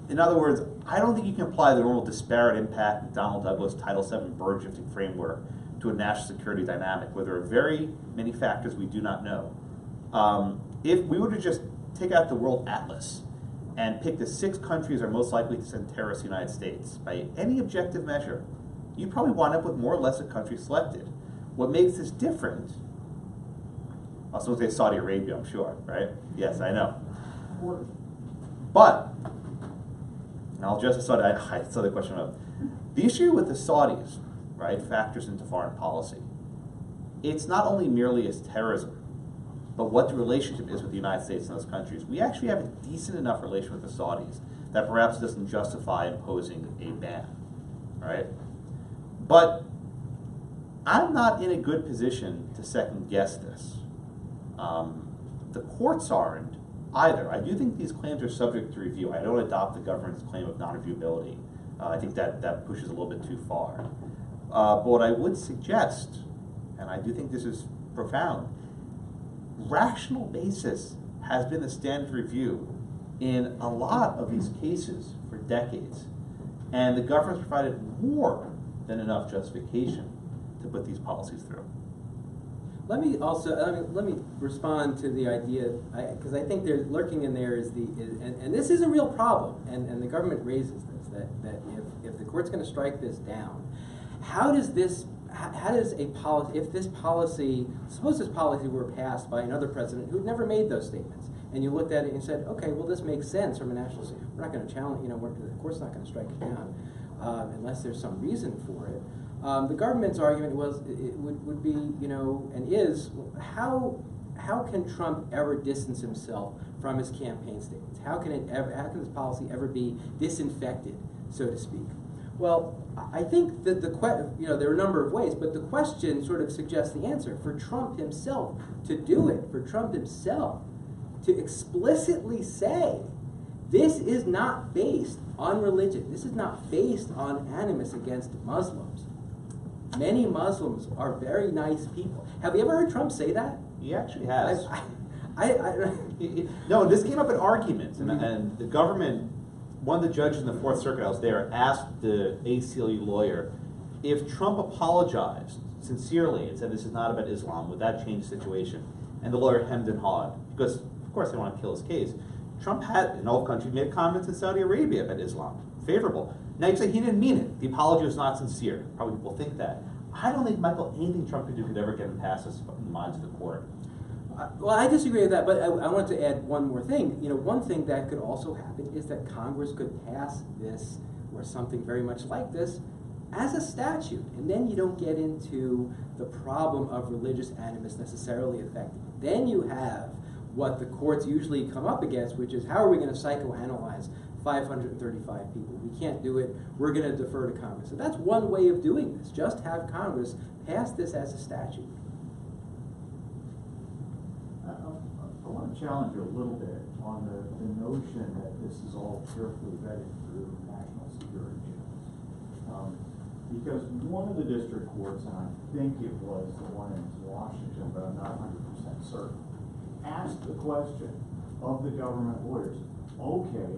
In other words, I don't think you can apply the normal disparate impact of Donald Douglas Title VII burden-shifting framework to a national security dynamic, where there are very many factors we do not know. If we were to just take out the world atlas and pick the 6 countries are most likely to send terrorists to the United States, by any objective measure, you probably wind up with more or less a country selected. What makes this different, I'll still say Saudi Arabia, I'm sure, right? Yes, I know. But, and I'll address the Saudi, I saw the question up. The issue with the Saudis right, factors into foreign policy. It's not only merely as terrorism, but what the relationship is with the United States and those countries. We actually have a decent enough relation with the Saudis that perhaps doesn't justify imposing a ban, right? But I'm not in a good position to second guess this. The courts aren't either. I do think these claims are subject to review. I don't adopt the government's claim of non-reviewability. I think that pushes a little bit too far. But what I would suggest, and I do think this is profound, rational basis has been the standard review in a lot of these cases for decades. And the government's provided more than enough justification to put these policies through. Let me also let me respond to the idea, because I think there's lurking in there is and this is a real problem, and the government raises this, that if the court's going to strike this down, how does a policy, if this policy, suppose this policy were passed by another president who'd never made those statements, and you looked at it and said, okay, well, this makes sense from a national standpoint. We're not going to challenge, the court's not going to strike it down unless there's some reason for it. The government's argument would be, and is, how can Trump ever distance himself from his campaign statements? How can this policy ever be disinfected, so to speak? Well, I think that there are a number of ways, but the question sort of suggests the answer. For Trump himself to do it, for Trump himself to explicitly say, this is not based on religion, this is not based on animus against Muslims. Many Muslims are very nice people. Have you ever heard Trump say that? He actually has. I No, this came up in arguments, and the government, one of the judges in the Fourth Circuit, I was there, asked the ACLU lawyer, if Trump apologized sincerely and said this is not about Islam, would that change the situation? And the lawyer hemmed and hawed, because of course they want to kill his case. Trump had, in all countries, made comments in Saudi Arabia about Islam, favorable. Now you say he didn't mean it. The apology was not sincere. Probably people think that. I don't think, Michael, anything Trump could do could ever get him past this in the minds of the court. Well, I disagree with that, but I want to add one more thing. One thing that could also happen is that Congress could pass this, or something very much like this, as a statute, and then you don't get into the problem of religious animus necessarily affecting it. Then you have what the courts usually come up against, which is, how are we going to psychoanalyze 535 people? We can't do it. We're going to defer to Congress. So that's one way of doing this. Just have Congress pass this as a statute. I want to challenge you a little bit on the notion that this is all carefully vetted through national security channels. Because one of the district courts, and I think it was the one in Washington, but I'm not 100% certain, asked the question of the government lawyers, okay,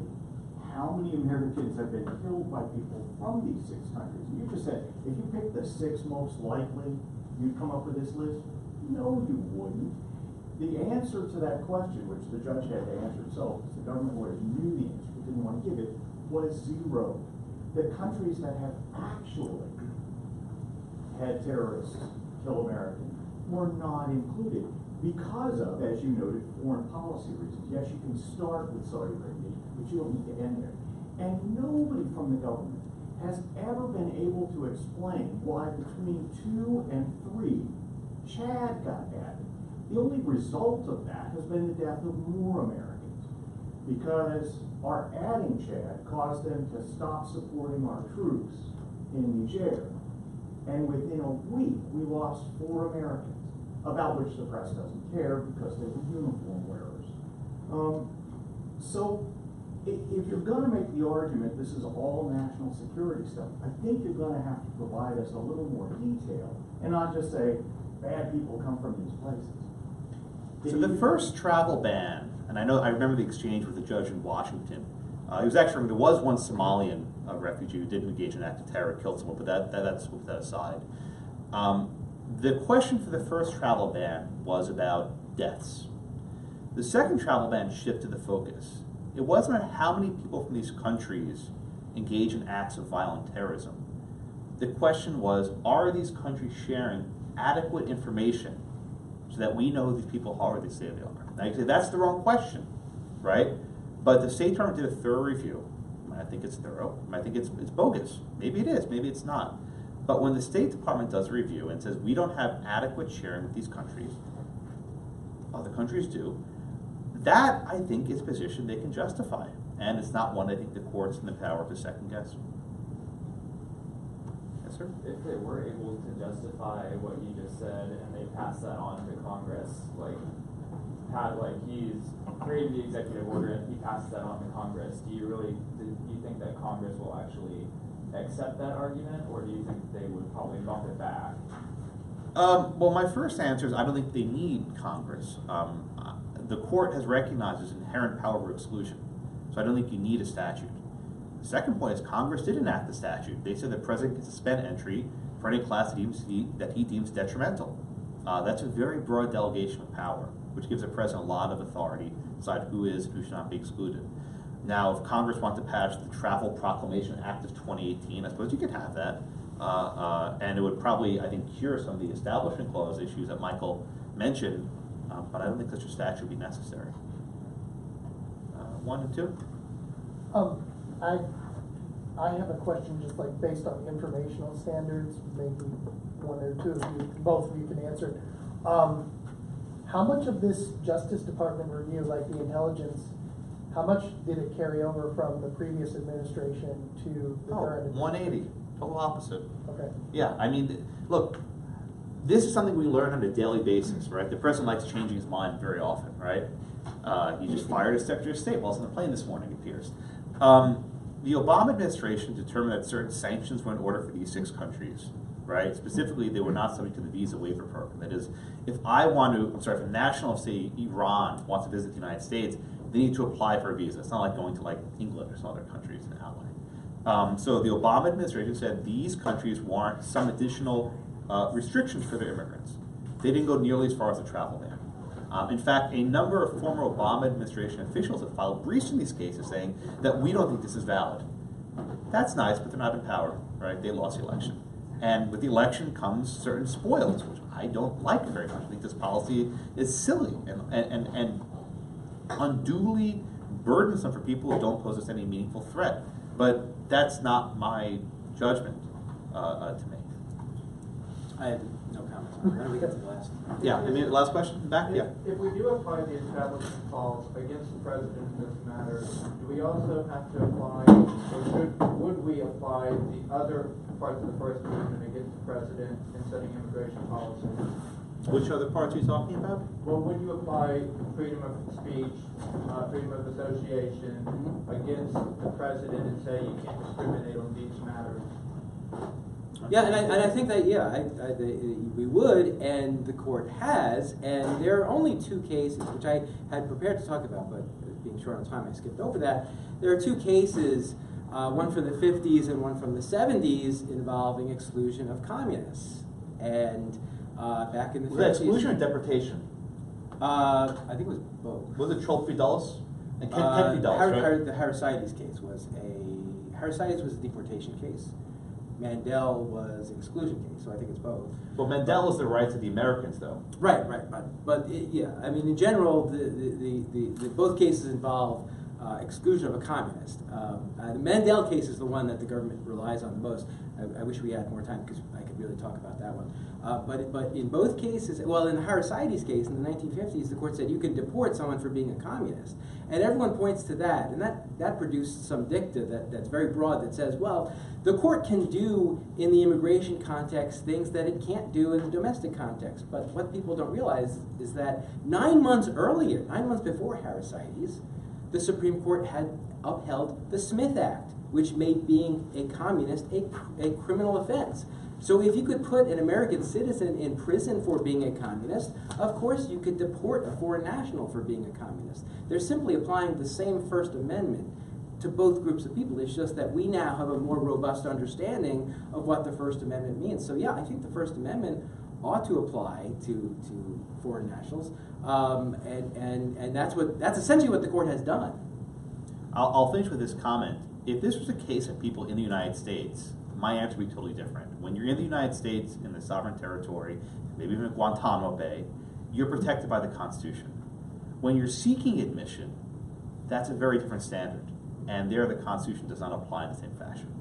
how many Americans have been killed by people from these 6 countries? And you just said, if you pick the 6 most likely, you'd come up with this list? No, you wouldn't. The answer to that question, which the judge had to answer himself, because the government lawyers knew the answer but didn't want to give it, was 0. The countries that have actually had terrorists kill Americans were not included because of, as you noted, foreign policy reasons. Yes, you can start with Saudi Arabia, but you don't need to end there. And nobody from the government has ever been able to explain why between 2 and 3, Chad got added. The only result of that has been the death of more Americans, because our adding Chad caused them to stop supporting our troops in Niger. And within a week, we lost 4 Americans, about which the press doesn't care because they were uniform wearers. So if you're going to make the argument this is all national security stuff, I think you're going to have to provide us a little more detail and not just say bad people come from these places. So the first travel ban, and I remember the exchange with the judge in Washington. It was actually, there was one Somalian refugee who did engage in an act of terror, killed someone, but that's put that aside. The question for the first travel ban was about deaths. The second travel ban shifted the focus. It wasn't on how many people from these countries engage in acts of violent terrorism. The question was, are these countries sharing adequate information so that we know who these people are, or they say they are? Now you say that's the wrong question, right? But the State Department did a thorough review. I think it's thorough. I think it's bogus. Maybe it is. Maybe it's not. But when the State Department does a review and says we don't have adequate sharing with these countries, other countries do, that I think is a position they can justify. And it's not one I think the court's in the power to second guess. Yes, sir? If they were able to justify what you just said and they pass that on to Congress, he's created the executive order and he passes that on to Congress, do you think that Congress will actually accept that argument, or do you think they would probably bump it back? Well, my first answer is I don't think they need Congress. The court has recognized this inherent power of exclusion, so I don't think you need a statute. The second point is Congress did enact the statute. They said the president can suspend entry for any class that he deems detrimental. That's a very broad delegation of power, which gives the president a lot of authority to decide who is and who should not be excluded. Now, if Congress wanted to pass the Travel Proclamation Act of 2018, I suppose you could have that. And it would probably, I think, cure some of the Establishment Clause issues that Michael mentioned, but I don't think such a statute would be necessary. 1 and 2? I have a question just like based on informational standards, maybe one or two of you, both of you can answer. How much of this Justice Department review, like the intelligence, how much did it carry over from the previous administration to the current? 180, total opposite. Okay. Yeah, I mean, look, this is something we learn on a daily basis, right? The president likes changing his mind very often, right? He just fired his Secretary of State while he was on the plane this morning, it appears. The Obama administration determined that certain sanctions were in order for these 6 countries, right? Specifically, they were not subject to the visa waiver program. That is, if a national of, say, Iran wants to visit the United States, they need to apply for a visa. It's not like going to like England or some other countries in ally. So the Obama administration said these countries warrant some additional restrictions for their immigrants. They didn't go nearly as far as the travel ban. In fact, a number of former Obama administration officials have filed briefs in these cases saying that we don't think this is valid. That's nice, but they're not in power, right? They lost the election. And with the election comes certain spoils, which I don't like very much. I think this policy is silly and unduly burdensome for people who don't pose us any meaningful threat. But that's not my judgment to make. I have no comments on that. Why don't we get to the last? Yeah, I mean, last question? Back? Yeah. If we do apply the establishment clause against the president in this matter, do we also have to apply, or would we apply the other parts of the First Amendment against the president in setting immigration policy? Which other parts are you talking about? Well, would you apply freedom of speech, freedom of association against the president and say you can't discriminate on these matters? Yeah, and I think that, we would, and the court has, and there are only 2 cases, which I had prepared to talk about, but being short on time, I skipped over that. There are 2 cases, one from the 50s and one from the 70s, involving exclusion of communists. And back in the 50s... Was that exclusion or deportation? I think it was both. Was it Troll Fidelis? And Ken Fidelis, right? The Harrisaitis case was Harrisaitis was a deportation case. Mandel was an exclusion case, so I think it's both. Well, Mandel is the rights of the Americans, though. Right. But I mean, in general, the both cases involve exclusion of a communist. The Mandel case is the one that the government relies on the most. I wish we had more time because I could really talk about that one. But in both cases, well, in the Harrisaitis case in the 1950s, the court said you can deport someone for being a communist. And everyone points to that, and that produced some dicta that's very broad that says, well, the court can do in the immigration context things that it can't do in the domestic context. But what people don't realize is that 9 months earlier, 9 months before Harrisaitis, the Supreme Court had upheld the Smith Act, which made being a communist a criminal offense. So if you could put an American citizen in prison for being a communist, of course you could deport a foreign national for being a communist. They're simply applying the same First Amendment to both groups of people. It's just that we now have a more robust understanding of what the First Amendment means. So yeah, I think the First Amendment ought to apply to foreign nationals, and that's essentially what the court has done. I'll finish with this comment. If this was a case of people in the United States, my answer would be totally different. When you're in the United States, in the sovereign territory, maybe even Guantanamo Bay, you're protected by the Constitution. When you're seeking admission, that's a very different standard. And there the Constitution does not apply in the same fashion.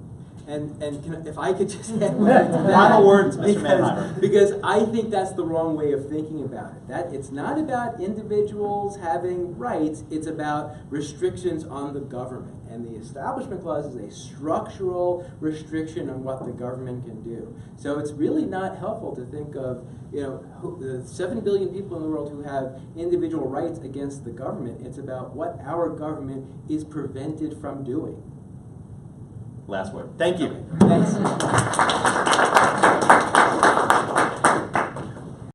if I could just add one to that. Final words, Mr. because- Manheimer. Because I think that's the wrong way of thinking about it. That it's not about individuals having rights, it's about restrictions on the government. And the Establishment Clause is a structural restriction on what the government can do. So it's really not helpful to think of, the 7 billion people in the world who have individual rights against the government. It's about what our government is prevented from doing. Last word. Thank you. Thanks.